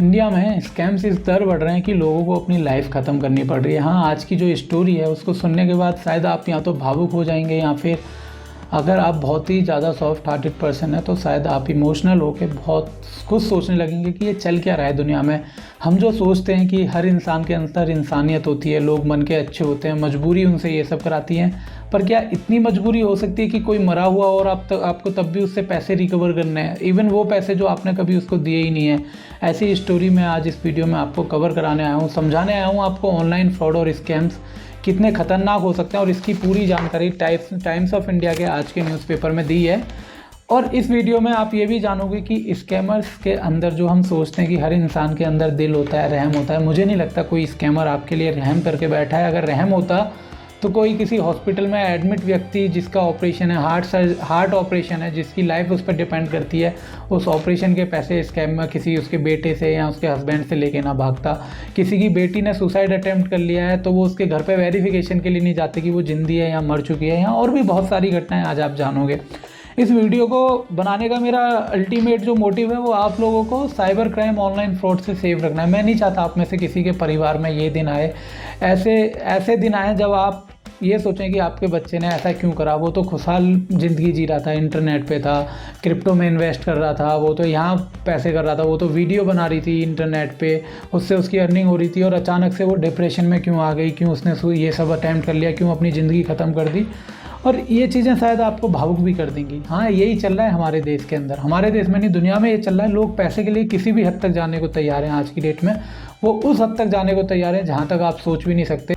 India में scams इस दर बढ़ रहे हैं कि लोगों को अपनी लाइफ ख़त्म करनी पड़ रही है। हाँ, आज की जो स्टोरी है उसको सुनने के बाद शायद आप या तो भावुक हो जाएंगे या फिर अगर आप बहुत ही ज़्यादा सॉफ्ट हार्टेड पर्सन है तो शायद आप इमोशनल होकर बहुत कुछ सोचने लगेंगे कि ये चल क्या रहा है दुनिया में। हम जो सोचते हैं कि हर इंसान के अंदर इंसानियत होती है, लोग मन के अच्छे होते हैं, मजबूरी उनसे ये सब कराती है, पर क्या इतनी मजबूरी हो सकती है कि कोई मरा हुआ और आपको तब भी उससे पैसे रिकवर करने हैं, इवन वो पैसे जो आपने कभी उसको दिए ही नहीं है। ऐसी स्टोरी मैं आज इस वीडियो में आपको कवर कराने आया हूँ, समझाने आया हूँ आपको ऑनलाइन फ्रॉड और स्कैम्स कितने खतरनाक हो सकते हैं और इसकी पूरी जानकारी टाइम्स ऑफ इंडिया के आज के न्यूज़पेपर में दी है। और इस वीडियो में आप ये भी जानोगे कि स्कैमर्स के अंदर जो हम सोचते हैं कि हर इंसान के अंदर दिल होता है, रहम होता है, मुझे नहीं लगता कोई स्कैमर आपके लिए रहम करके बैठा है। अगर रहम होता तो कोई किसी हॉस्पिटल में एडमिट व्यक्ति जिसका ऑपरेशन है, हार्ट ऑपरेशन है, जिसकी लाइफ उस पर डिपेंड करती है, उस ऑपरेशन के पैसे स्कैम में किसी उसके बेटे से या उसके हस्बैंड से लेके ना भागता। किसी की बेटी ने सुसाइड अटेम्प्ट कर लिया है तो वो उसके घर पे वेरिफिकेशन के लिए नहीं जाते कि वो जिंदी है या मर चुकी है। यहाँ और भी बहुत सारी घटनाएं आज आप जानोगे। इस वीडियो को बनाने का मेरा अल्टीमेट जो मोटिव है वो आप लोगों को साइबर क्राइम, ऑनलाइन फ्रॉड से सेव रखना है। मैं नहीं चाहता आप में से किसी के परिवार में ये दिन आए, ऐसे दिन आए जब आप ये सोचें कि आपके बच्चे ने ऐसा क्यों करा। वो तो खुशहाल ज़िंदगी जी रहा था, इंटरनेट पे था, क्रिप्टो में इन्वेस्ट कर रहा था, वो तो यहाँ पैसे कर रहा था, वो तो वीडियो बना रही थी इंटरनेट पे, उससे उसकी अर्निंग हो रही थी, और अचानक से वो डिप्रेशन में क्यों आ गई, क्यों उसने ये सब अटैम्प्ट कर लिया, क्यों अपनी ज़िंदगी ख़त्म कर दी। और ये चीज़ें शायद आपको भावुक भी कर देंगी। हाँ, यही चल रहा है हमारे देश के अंदर, हमारे देश में नहीं दुनिया में ये चल रहा है। लोग पैसे के लिए किसी भी हद तक जाने को तैयार हैं आज की डेट में। वो उस हद तक जाने को तैयार हैं जहाँ तक आप सोच भी नहीं सकते।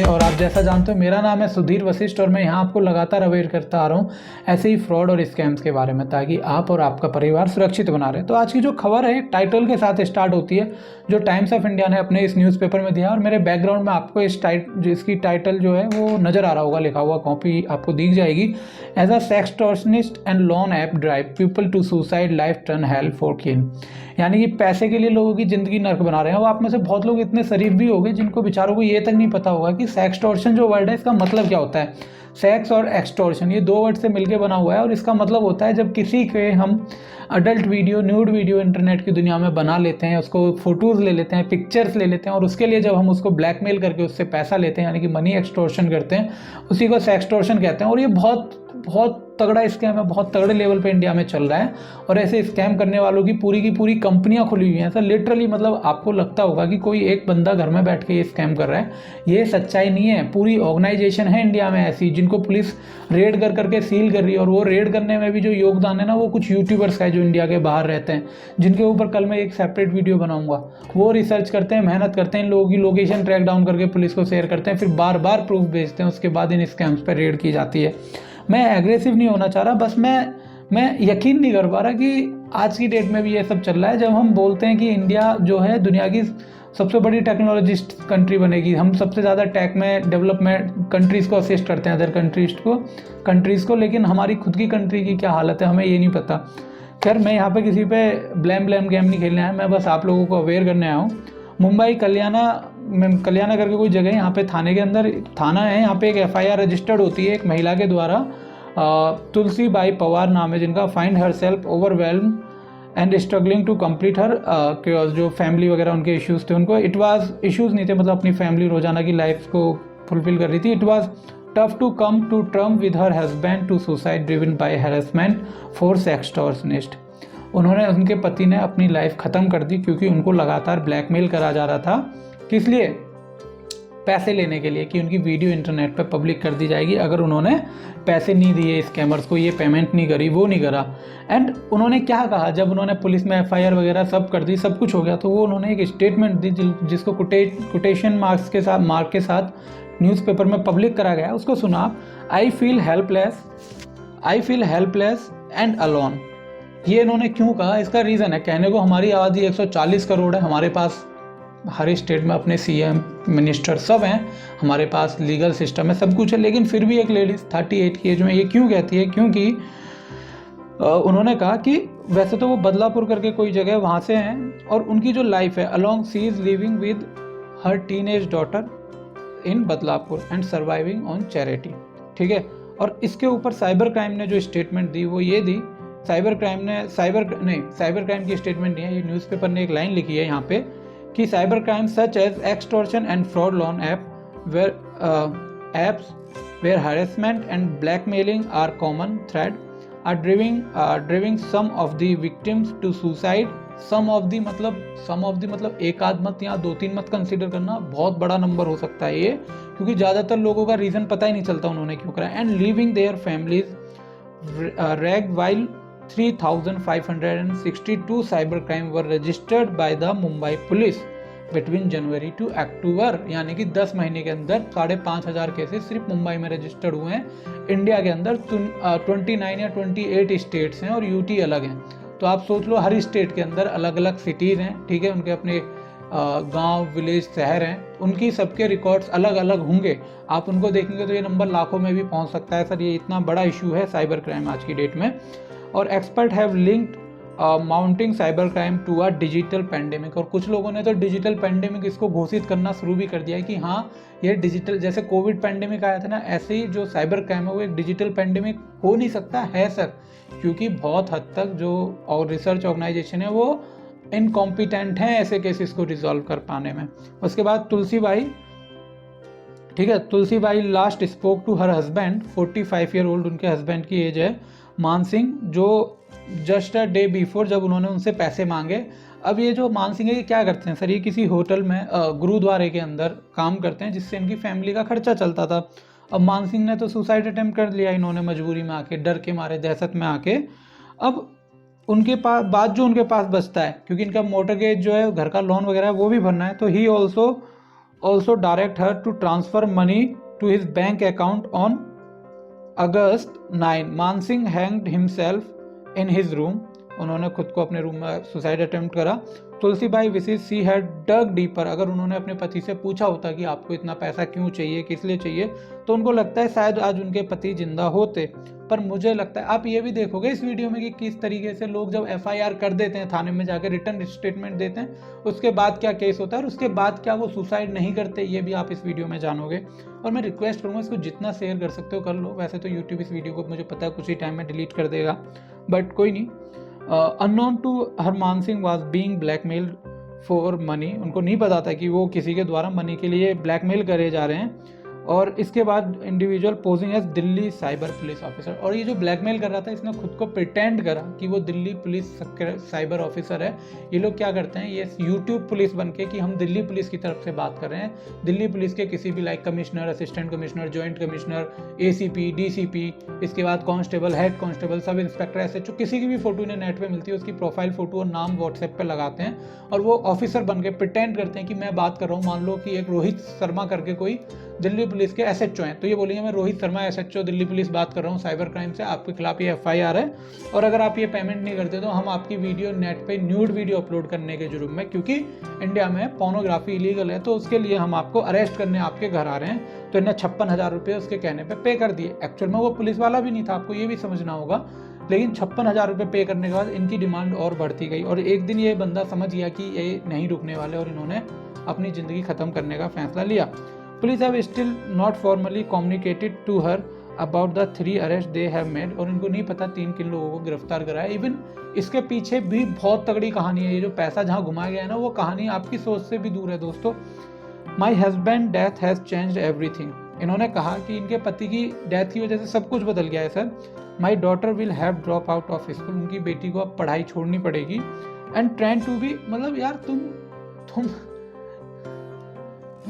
और आप जैसा जानते हो, मेरा नाम है सुधीर वशिष्ठ और मैं यहाँ आपको लगातार अवेयर करता आ रहा हूँ ऐसे ही फ्रॉड और स्कैम्स के बारे में, ताकि आप और आपका परिवार सुरक्षित बना रहे। तो आज की जो खबर है टाइटल के साथ स्टार्ट होती है जो टाइम्स ऑफ इंडिया ने अपने इस न्यूज़पेपर में दिया, और मेरे बैकग्राउंड में आपको इसकी टाइटल जो है वो नज़र आ रहा होगा, लिखा हुआ कॉपी आपको दिख जाएगी। As a sextortionist and loan app drive people to suicide, life turn hell for kin. यानी कि पैसे के लिए लोगों की ज़िंदगी नर्क बना रहे हैं। वो आप में से बहुत लोग इतने शरीफ भी होंगे जिनको बेचारों को ये तक नहीं पता होगा कि सेक्सटॉर्शन जो वर्ड है इसका मतलब क्या होता है। सेक्स और एक्सटॉर्शन ये दो वर्ड से मिलकर बना हुआ है, और इसका मतलब होता है जब किसी के हम adult video, nude video internet की दुनिया में बना लेते हैं, उसको फोटोज़ ले लेते हैं, पिक्चर्स ले लेते हैं, और उसके लिए जब हम उसको ब्लैकमेल करके उससे पैसा लेते हैं, यानी कि मनी एक्सटॉर्शन करते हैं, उसी को सेक्सटॉर्शन कहते हैं। और ये बहुत तगड़ा स्कैम है, बहुत तगड़े लेवल पे इंडिया में चल रहा है। और ऐसे स्कैम करने वालों की पूरी कंपनियां खुली हुई हैं। ऐसा लिटरली, मतलब आपको लगता होगा कि कोई एक बंदा घर में बैठ के ये स्कैम कर रहा है, ये सच्चाई नहीं है। पूरी ऑर्गेनाइजेशन है इंडिया में ऐसी जिनको पुलिस रेड कर करके सील कर रही है। और वो रेड करने में भी जो योगदान है ना, वो कुछ यूट्यूबर्स का है जो इंडिया के बाहर रहते हैं, जिनके ऊपर कल मैं एक सेपरेट वीडियो बनाऊंगा। वो रिसर्च करते हैं, मेहनत करते हैं, इन लोगों की लोकेशन ट्रैक डाउन करके पुलिस को शेयर करते हैं, फिर बार बार प्रूफ भेजते हैं, उसके बाद इन स्कैम्स पर रेड की जाती है। मैं एग्रेसिव नहीं होना चाह रहा, बस मैं यकीन नहीं कर पा रहा कि आज की डेट में भी ये सब चल रहा है। जब हम बोलते हैं कि इंडिया जो है दुनिया की सबसे बड़ी टेक्नोलॉजिस्ट कंट्री बनेगी, हम सबसे ज़्यादा टेक में डेवलपमेंट कंट्रीज़ को असिस्ट करते हैं, अदर कंट्रीज़ को, लेकिन हमारी खुद की कंट्री की क्या हालत है हमें ये नहीं पता। खैर, मैं यहाँ पे किसी पे ब्लेम गेम नहीं खेलने आया, मैं बस आप लोगों को अवेयर करने आया हूँ। मुंबई कल्याणा करके कोई जगह, यहाँ पे थाने के अंदर थाना है, यहाँ पे एक FIR रजिस्टर्ड होती है एक महिला के द्वारा, तुलसी बाई पवार नाम है जिनका। Find herself overwhelm and struggling to complete her जो फैमिली वगैरह उनके इश्यूज़ थे, उनको इश्यूज़ नहीं थे, मतलब अपनी फैमिली रोजाना की लाइफ को फुलफिल कर रही थी। It was tough to come to term with her husband to suicide driven by harassment for sextortionist. उन्होंने, उनके पति ने अपनी लाइफ ख़त्म कर दी क्योंकि उनको लगातार ब्लैकमेल करा जा रहा था। किस लिए? पैसे लेने के लिए, कि उनकी वीडियो इंटरनेट पे पब्लिक कर दी जाएगी अगर उन्होंने पैसे नहीं दिए स्कैमर्स को, ये पेमेंट नहीं करी, वो नहीं करा। एंड उन्होंने क्या कहा जब उन्होंने पुलिस में FIR वगैरह सब कर दी, सब कुछ हो गया, तो वो उन्होंने एक स्टेटमेंट दी जिसको कोटेशन मार्क के साथ न्यूज़पेपर में पब्लिक करा गया। उसको सुना आप। I feel helpless and alone. ये इन्होंने क्यों कहा, इसका रीज़न है, कहने को हमारी आबादी 140 करोड़ है, हमारे पास हर स्टेट में अपने CM, मिनिस्टर सब हैं, हमारे पास लीगल सिस्टम है, सब कुछ है, लेकिन फिर भी एक लेडीज़ 38 की एज में ये क्यों कहती है? क्योंकि उन्होंने कहा कि वैसे तो वो बदलापुर करके कोई जगह वहाँ से हैं, और उनकी जो लाइफ है along she is living with her teenage daughter in Badlapur and surviving on charity. ठीक है। और इसके ऊपर साइबर क्राइम ने जो स्टेटमेंट दी वो ये दी, साइबर क्राइम की स्टेटमेंट नहीं है, ये न्यूज़पेपर ने एक लाइन लिखी है यहाँ पे कि cyber crime such as extortion and fraud loan apps where harassment and blackmailing are common thread are driving some of the victims to suicide. Some of the मतलब एक आध मत, यहाँ 2-3 मत कंसिडर करना, बहुत बड़ा नंबर हो सकता है ये, क्योंकि ज़्यादातर लोगों का रीज़न पता ही नहीं चलता उन्होंने क्यों करा। And leaving their families rag while 3,562 cyber crime were registered by the Mumbai police between January to October, यानी कि 10 महीने के अंदर 5,500 केसेस सिर्फ मुंबई में रजिस्टर्ड हुए हैं। इंडिया के अंदर 29 या 28 स्टेट्स हैं और यूटी अलग हैं। तो आप सोच लो हर स्टेट के अंदर अलग अलग सिटीज़ हैं, ठीक है, उनके अपने गांव, विलेज, शहर हैं, उनकी सबके रिकॉर्ड्स अलग अलग होंगे। आप उनको देखेंगे तो ये नंबर लाखों में भी पहुंच सकता है। सर ये इतना बड़ा इशू है साइबर क्राइम आज की डेट में। और expert have linked mounting cyber crime to a digital pandemic, और कुछ लोगों ने तो डिजिटल पैंडेमिक इसको घोषित करना शुरू भी कर दिया है कि हाँ ये डिजिटल, जैसे कोविड पैंडेमिक आया था ना, ऐसे ही जो साइबर क्राइम है वो एक डिजिटल पैंडेमिक हो नहीं सकता है सर, क्योंकि बहुत हद तक जो और रिसर्च ऑर्गेनाइजेशन है वो इनकॉम्पिटेंट हैं ऐसे केसेस को रिजॉल्व कर पाने में। उसके बाद तुलसीबाई, ठीक है, Tulsibai last spoke to her husband, 45 year old उनके हस्बैंड की एज है, मान सिंह, जो जस्ट अ डे बिफोर जब उन्होंने उनसे पैसे मांगे। अब ये जो मान सिंह है ये क्या करते हैं सर, ये किसी होटल में गुरुद्वारे के अंदर काम करते हैं जिससे इनकी फैमिली का खर्चा चलता था। अब मान सिंह ने तो सुसाइड अटेम्प्ट कर लिया इन्होंने मजबूरी में आके, डर के मारे, दहशत में आके। अब उनके पास बाद जो उनके पास बचता है, क्योंकि इनका मोटरगेज जो है, घर का लोन वगैरह है वो भी भरना है, तो he also direct her to transfer money to his bank account on August 9। Man Singh hanged himself in his room, उन्होंने खुद को अपने रूम में सुसाइड अटेम्प्ट करा। तुलसीबाई विशेष सी हैड डग डीपर, अगर उन्होंने अपने पति से पूछा होता कि आपको इतना पैसा क्यों चाहिए, किस लिए चाहिए, तो उनको लगता है शायद आज उनके पति जिंदा होते। पर मुझे लगता है आप ये भी देखोगे इस वीडियो में कि किस तरीके से लोग जब FIR कर देते हैं, थाने में जाकर रिटर्न स्टेटमेंट देते हैं, उसके बाद क्या केस होता है और उसके बाद क्या वो सुसाइड नहीं करते, ये भी आप इस वीडियो में जानोगे। और मैं रिक्वेस्ट करूँगा इसको जितना शेयर कर सकते हो कर लो। वैसे तो यूट्यूब इस वीडियो को मुझे पता है कुछ ही टाइम में डिलीट कर देगा, बट कोई नहीं। Unknown to Harman Singh was being blackmailed for money, उनको नहीं पता था कि वो किसी के द्वारा मनी के लिए ब्लैकमेल करे जा रहे हैं। और इसके बाद individual posing as Delhi cyber police officer, और ये जो ब्लैकमेल कर रहा था इसने खुद को प्रिटेंड करा कि वो दिल्ली पुलिस साइबर ऑफिसर है। ये लोग क्या करते हैं, ये यूट्यूब पुलिस बन के कि हम दिल्ली पुलिस की तरफ से बात कर रहे हैं, दिल्ली पुलिस के किसी भी like commissioner, assistant commissioner, joint commissioner, ACP, DCP, इसके बाद constable, head constable, sub inspector, SHO, किसी की भी फोटो इन्हें नेट पे मिलती है उसकी प्रोफाइल फोटो और नाम व्हाट्सएप पे लगाते हैं और वो ऑफिसर बन के प्रिटेंड करते हैं कि मैं बात कर रहा हूँ। मान लो कि एक रोहित शर्मा करके कोई दिल्ली पुलिस के SHO हैं, तो ये बोलेंगे मैं रोहित शर्मा SHO दिल्ली पुलिस बात कर रहा हूँ साइबर क्राइम से, आपके खिलाफ ये FIR है और अगर आप ये पेमेंट नहीं करते तो हम आपकी वीडियो नेट पे न्यूड वीडियो अपलोड करने के जुर्म में, क्योंकि इंडिया में पोर्नोग्राफी इलीगल है, तो उसके लिए हम आपको अरेस्ट करने आपके घर आ रहे हैं। तो इन्हें 56,000 रुपये उसके कहने पर पे कर दिए। एक्चुअल में वो पुलिस वाला भी नहीं था, आपको ये भी समझना होगा, लेकिन 56,000 रुपये पे करने के बाद इनकी डिमांड और बढ़ती गई और एक दिन ये बंदा समझ गया कि ये नहीं रुकने वाले और इन्होंने अपनी ज़िंदगी ख़त्म करने का फैसला लिया। Police have still not formally communicated to her about the 3 arrest they have made, और इनको नहीं पता 3 किन लोगों को गिरफ्तार करा है। इवन इसके पीछे भी बहुत तगड़ी कहानी है, ये जो पैसा जहाँ घुमाया गया है ना, वो कहानी आपकी सोच से भी दूर है दोस्तों। My husband death has changed everything, इन्होंने कहा कि इनके पति की डेथ की वजह से सब कुछ बदल गया है sir. My daughter will have drop out of school, उनकी बेटी को अब पढ़ाई छोड़नी पड़ेगी। एंड ट्रेंड टू बी, मतलब यार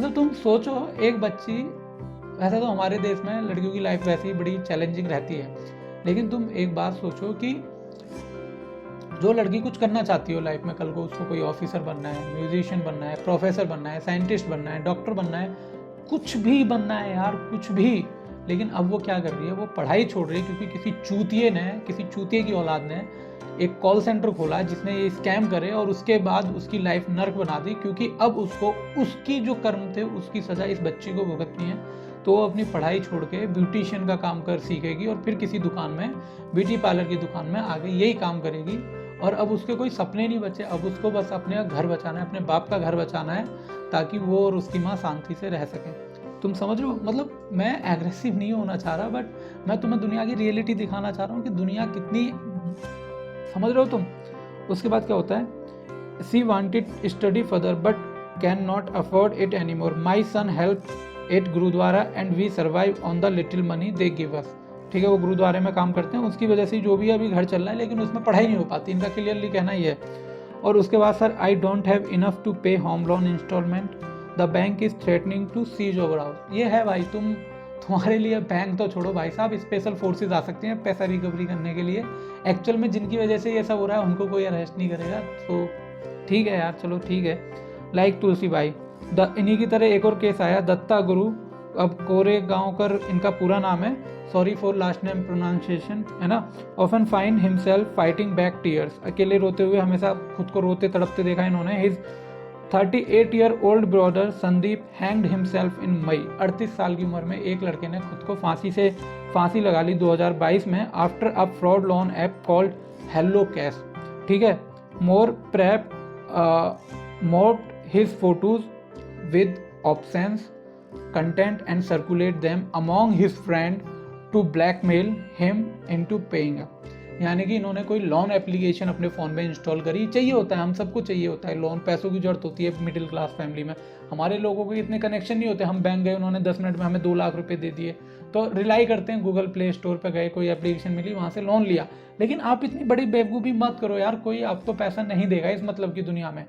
तुम सोचो, एक बच्ची, वैसे तो हमारे देश में लड़कियों की लाइफ वैसे ही बड़ी चैलेंजिंग रहती है, लेकिन तुम एक बात सोचो कि जो लड़की कुछ करना चाहती हो लाइफ में, कल को उसको कोई ऑफिसर बनना है, म्यूजिशियन बनना है, प्रोफेसर बनना है, साइंटिस्ट बनना है, डॉक्टर बनना है, कुछ भी बनना है यार, कुछ भी, लेकिन अब वो क्या कर रही है, वो पढ़ाई छोड़ रही है क्योंकि किसी चूतिए की औलाद ने एक कॉल सेंटर खोला जिसने ये स्कैम करे और उसके बाद उसकी लाइफ नर्क बना दी, क्योंकि अब उसको उसकी जो कर्म थे उसकी सज़ा इस बच्ची को भुगतनी है। तो वो अपनी पढ़ाई छोड़ के ब्यूटिशियन का काम कर सीखेगी और फिर किसी दुकान में, ब्यूटी पार्लर की दुकान में आगे यही काम करेगी और अब उसके कोई सपने नहीं बचे, अब उसको बस अपने घर बचाना है, अपने बाप का घर बचाना है ताकि वो और उसकी माँ शांति से रह सकें। तुम समझ रहे हो, मतलब मैं एग्रेसिव नहीं होना चाह रहा, बट मैं तुम्हें दुनिया की रियलिटी दिखाना चाह रहा हूँ कि दुनिया कितनी समझ रहे हो तुम। उसके बाद क्या होता है, she wanted study further but can not afford it any more, my son help at gurdwara and we survive on the little money they give us. ठीक है, वो गुरुद्वारे में काम करते हैं, उसकी वजह से जो भी अभी घर चल रहा है, लेकिन उसमें पढ़ाई नहीं हो पाती, इनका क्लियरली कहना ही है। और उसके बाद sir, I don't have enough to pay home loan instalment, the bank is threatening to seize over house. ये है भाई, तुम्हारे लिए बैंक तो छोड़ो भाई साहब, स्पेशल फोर्सेज आ सकती हैं पैसा रिकवरी करने के लिए। एक्चुअल में जिनकी वजह से ये सब हो रहा है उनको कोई अरेस्ट नहीं करेगा। तो ठीक है यार, चलो ठीक है। लाइक तुलसी भाई, इन्हीं की तरह एक और केस आया, दत्ता गुरु, अब कोरे गाँव कर इनका पूरा नाम है, sorry for last name pronunciation, है ना। Often find himself fighting back tears, अकेले रोते हुए हमेशा खुद को रोते तड़पते देखा इन्होंने। His 38-year-old brother Sandeep hanged himself in May, 38 साल की उम्र में एक लड़के ने खुद को फांसी लगा ली 2022 में, after a fraud loan app called hello cash. ठीक है, मोर prep मोर्ड his photos with obscene content and circulate them among his friend to blackmail him into paying up। यानी कि इन्होंने कोई लोन एप्लीकेशन अपने फ़ोन में इंस्टॉल करी, चाहिए होता है, हम सबको चाहिए होता है लोन, पैसों की जरूरत होती है मिडिल क्लास फैमिली में। हमारे लोगों को इतने कनेक्शन नहीं होते, हम बैंक गए, उन्होंने 10 मिनट में हमें 2 लाख रुपए दे दिए, तो रिलाई करते हैं गूगल प्ले स्टोर पर गए, कोई एप्लीकेशन मिली, वहाँ से लोन लिया। लेकिन आप इतनी बड़ी बेवकूफ़ी मत करो यार, कोई आपको पैसा नहीं देगा इस मतलब की दुनिया में।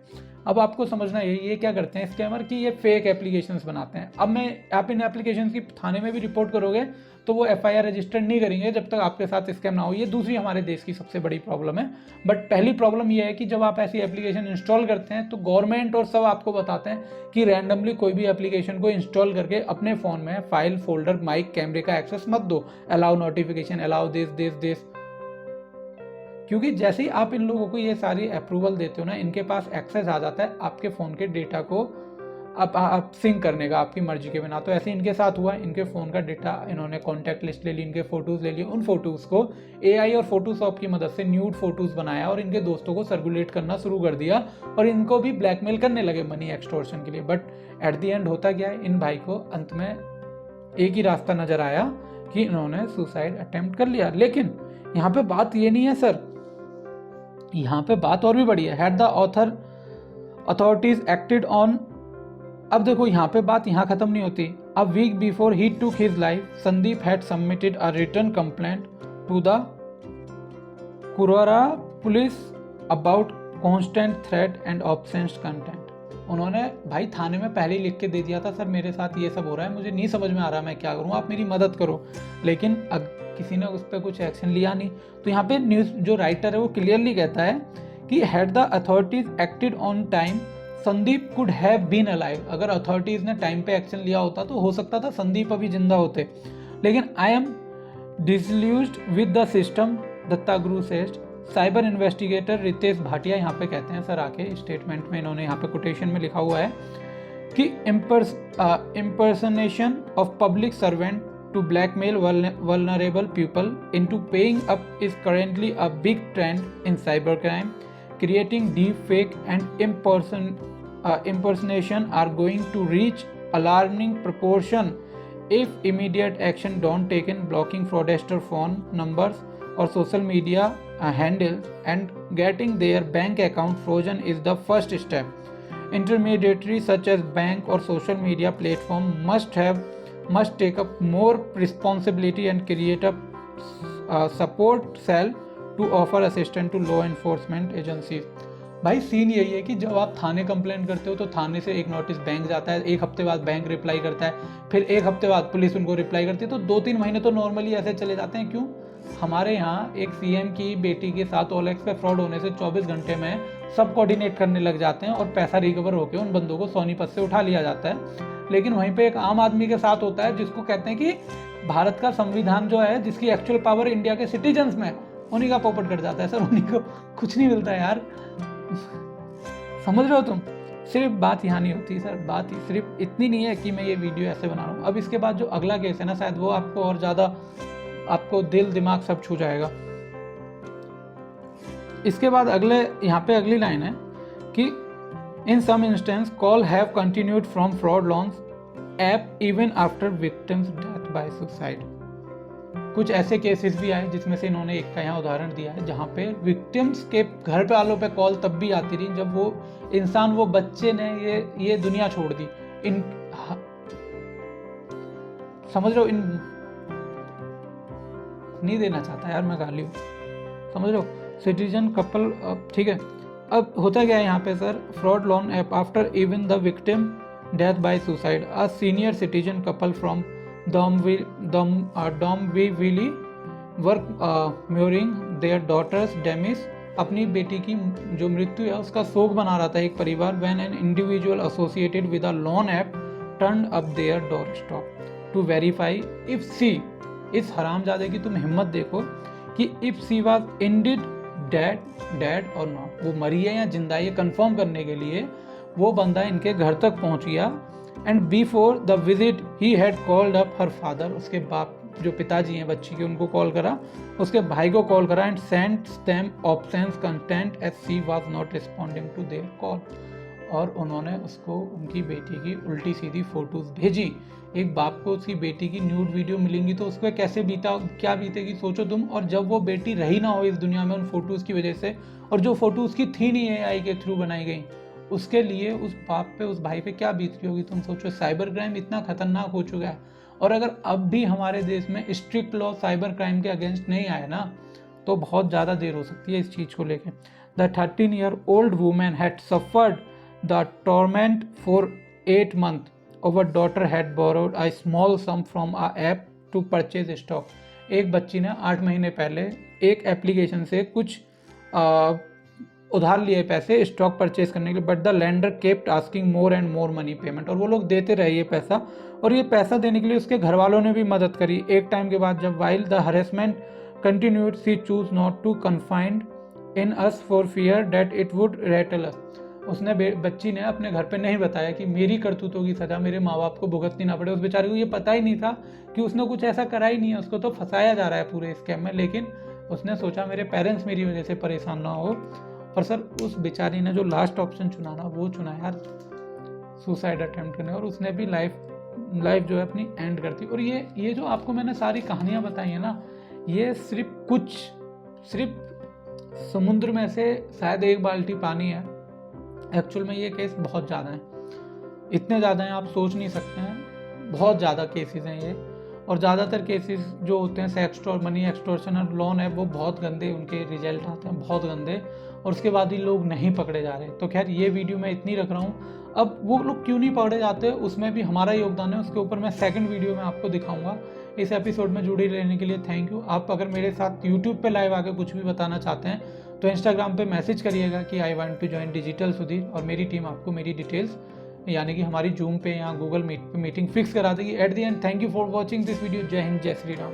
अब आपको समझना है ये क्या करते हैं स्कैमर, कि ये फेक एप्लीकेशंस बनाते हैं। अब आप इन एप्लीकेशंस की थाने में भी रिपोर्ट करोगे तो वो FIR रजिस्टर नहीं करेंगे जब तक आपके साथ स्कैम ना हो। ये दूसरी हमारे देश की सबसे बड़ी प्रॉब्लम है। बट पहली प्रॉब्लम ये है कि जब आप ऐसी एप्लीकेशन इंस्टॉल करते हैं तो गवर्नमेंट और सब आपको बताते हैं कि रैंडमली कोई भी एप्लीकेशन को इंस्टॉल करके अपने फ़ोन में फाइल, फोल्डर, माइक, कैमरे का एक्सेस मत दो, अलाउ नोटिफिकेशन, अलाउ दिस। क्योंकि जैसे ही आप इन लोगों को ये सारी अप्रूवल देते हो ना, इनके पास एक्सेस आ जाता है आपके फ़ोन के डेटा को आप सिंक करने का आपकी मर्जी के बिना। तो ऐसे इनके साथ हुआ, इनके फ़ोन का डेटा इन्होंने कॉन्टैक्ट लिस्ट ले ली, इनके फ़ोटोज़ ले लिए, उन फोटोज़ को AI और फोटोशॉप की मदद से न्यूड फोटोज़ बनाया और इनके दोस्तों को सर्कुलेट करना शुरू कर दिया और इनको भी ब्लैकमेल करने लगे मनी एक्सटॉर्शन के लिए। बट एट द एंड होता क्या है, इन भाई को अंत में एक ही रास्ता नज़र आया कि इन्होंने सुसाइड अटेम्प्ट कर लिया। लेकिन यहाँ पर बात ये नहीं है सर, यहाँ पे बात और भी बड़ी है। Had the authorities acted on, अब देखो यहाँ पे बात यहाँ खत्म नहीं होती। A week before he took his life, Sandeep had submitted a written complaint to the Kurwara police about constant threat and obscene content. उन्होंने भाई थाने में पहले ही लिख के दे दिया था, सर मेरे साथ ये सब हो रहा है, मुझे नहीं समझ में आ रहा मैं क्या करूँ, आप मेरी मदद करो। लेकिन किसी ने उस पर कुछ एक्शन लिया नहीं। तो यहाँ पे न्यूज़ जो राइटर है वो क्लियरली कहता है कि had the authorities acted on time, Sandeep could have been alive. अगर अथॉरिटीज ने टाइम पे एक्शन लिया होता तो हो सकता था संदीप अभी जिंदा होते। लेकिन I am disillusioned with the system, Datta Guru said. Cyber investigator Ritesh Bhatia यहाँ पे कहते हैं सर आके, स्टेटमेंट में इन्होंने यहाँ पे कोटेशन में लिखा हुआ है कि impersonation of public servant to blackmail vulnerable people into paying up is currently a big trend in cybercrime. Creating deepfake and impersonation are going to reach alarming proportion if immediate action don't taken. Blocking fraudster phone numbers or social media handles and getting their bank account frozen is the first step. Intermediaries such as bank or social media platform must take up more responsibility and create a support cell to offer assistance to law enforcement agencies. भाई scene यही है कि जब आप थाने complaint करते हो तो थाने से एक नोटिस बैंक जाता है, एक हफ्ते बाद बैंक रिप्लाई करता है, फिर एक हफ्ते बाद पुलिस उनको रिप्लाई करती है, तो 2-3 महीने तो नॉर्मली ऐसे चले जाते हैं। क्यों? हमारे यहाँ एक CM की बेटी के साथ OLX पे फ्रॉड होने से 24 घंटे में सब कोऑर्डिनेट करने लग जाते हैं और पैसा रिकवर होकर उन बंदों को सोनीपत से उठा लिया जाता है। लेकिन वहीं पे एक आम आदमी के साथ होता है जिसको कहते हैं कि भारत का संविधान जो है, जिसकी एक्चुअल पावर इंडिया के सिटीजन्स में, उन्हीं का पोपट कर जाता है सर, उन्हीं को कुछ नहीं मिलता है यार। समझ रहे हो तुम? सिर्फ बात यहाँ नहीं होती सर, बात सिर्फ इतनी नहीं है कि मैं ये वीडियो ऐसे बना रहा हूँ। अब इसके बाद जो अगला केस है ना, शायद वो आपको और ज़्यादा, आपको दिल दिमाग सब छू जाएगा। इसके बाद यहाँ पे अगली लाइन है कि In some instances, call have continued from fraud loans app even after victim's death by suicide. कुछ ऐसे केसेस भी आए जिसमें से इन्होंने एक का यहाँ उदाहरण दिया है, जहाँ पे विक्टिम्स के घर पे वालों पे कॉल तब भी आती रही जब वो इंसान, वो बच्चे ने ये दुनिया छोड़ दी। इन समझ रहे हो, इन नहीं देना चाहता यार मैं गाली, समझ रहे हो, सिटीजन कपल, ठीक है। अब होता क्या है यहाँ पे sir, fraud loan app after even the victim death by suicide, a senior citizen couple from Dombivli were mourning their daughter's demise, अपनी बेटी की जो मृत्यु है उसका शोक मना रहा था एक परिवार, when an individual associated with a loan app turn up their door stop to verify if she, इस हरामजादे की तुम हिम्मत देखो कि if she was indeed dead और नॉट, वो मरी है या जिंदा है ये कंफर्म करने के लिए वो बंदा इनके घर तक पहुंच गया। And before the visit he had called up her father, उसके बाप जो पिताजी हैं बच्ची के उनको कॉल करा, उसके भाई को कॉल करा, and sent them options content as she was not responding to their call, और उन्होंने उसको उनकी बेटी की उल्टी सीधी फोटोज भेजी। एक बाप को उसकी बेटी की न्यूड वीडियो मिलेंगी तो उसको कैसे क्या बीतेगी सोचो तुम, और जब वो बेटी रही ना हो इस दुनिया में उन फोटोज़ की वजह से, और जो फोटो उसकी थी नहीं AI के थ्रू बनाई गई, उसके लिए उस बाप पे उस भाई पे क्या बीतती होगी तुम सोचो। साइबर क्राइम इतना खतरनाक हो चुका है, और अगर अब भी हमारे देश में स्ट्रिक्ट लॉ साइबर क्राइम के अगेंस्ट नहीं आए ना तो बहुत ज़्यादा देर हो सकती है इस चीज़ को लेकर। The 13-year-old women had suffered the torment for 8 months. Our daughter had borrowed a small sum from a app to purchase stock. एक बच्ची ने 8 महीने पहले एक एप्लीकेशन से कुछ उधार लिए पैसे स्टॉक परचेज करने के लिए, but the lender kept asking more and more money payment, और वो लोग देते रहे ये पैसा, और ये पैसा देने के लिए उसके घर वालों ने भी मदद करी। एक टाइम के बाद जब while the harassment continued she choose not to confide in us for fear that it would rattle us, उसने बच्ची ने अपने घर पे नहीं बताया कि मेरी करतूतों की सज़ा मेरे माँ बाप को भुगतनी ना पड़े। उस बेचारे को ये पता ही नहीं था कि उसने कुछ ऐसा करा ही नहीं है, उसको तो फंसाया जा रहा है पूरे स्कैम में, लेकिन उसने सोचा मेरे पेरेंट्स मेरी वजह से परेशान ना हो। और सर उस बेचारी ने जो लास्ट ऑप्शन चुना ना वो चुना यार सुसाइड अटेम्प्ट करने, और उसने भी लाइफ जो है अपनी एंड कर दी। और ये जो आपको मैंने सारी कहानियाँ बताई हैं ना, ये सिर्फ समुद्र में से शायद एक बाल्टी पानी है। एक्चुअल में ये केस बहुत ज़्यादा हैं, इतने ज़्यादा हैं आप सोच नहीं सकते हैं, बहुत ज़्यादा केसेस हैं ये। और ज़्यादातर केसेस जो होते हैं सेक्स और मनी एक्सटॉर्शन और लोन है वो बहुत गंदे उनके रिजल्ट आते हैं, बहुत गंदे, और उसके बाद ही लोग नहीं पकड़े जा रहे। तो खैर ये वीडियो मैं इतनी रख रहा हूँ। अब वो लोग क्यों नहीं पकड़े जाते उसमें भी हमारा योगदान है, उसके ऊपर मैं सेकंड वीडियो में आपको दिखाऊंगा। इस एपिसोड में जुड़े रहने के लिए थैंक यू। आप अगर मेरे साथ यूट्यूब पे लाइव आके कुछ भी बताना चाहते हैं तो इंस्टाग्राम पे मैसेज करिएगा कि I want to join digital Sudhir, और मेरी टीम आपको मेरी डिटेल्स यानी कि हमारी जूम पे या गूगल मीट पे मीटिंग फिक्स करा देगी। At the end thank you for watching this video. जय हिंद, जय श्री राम।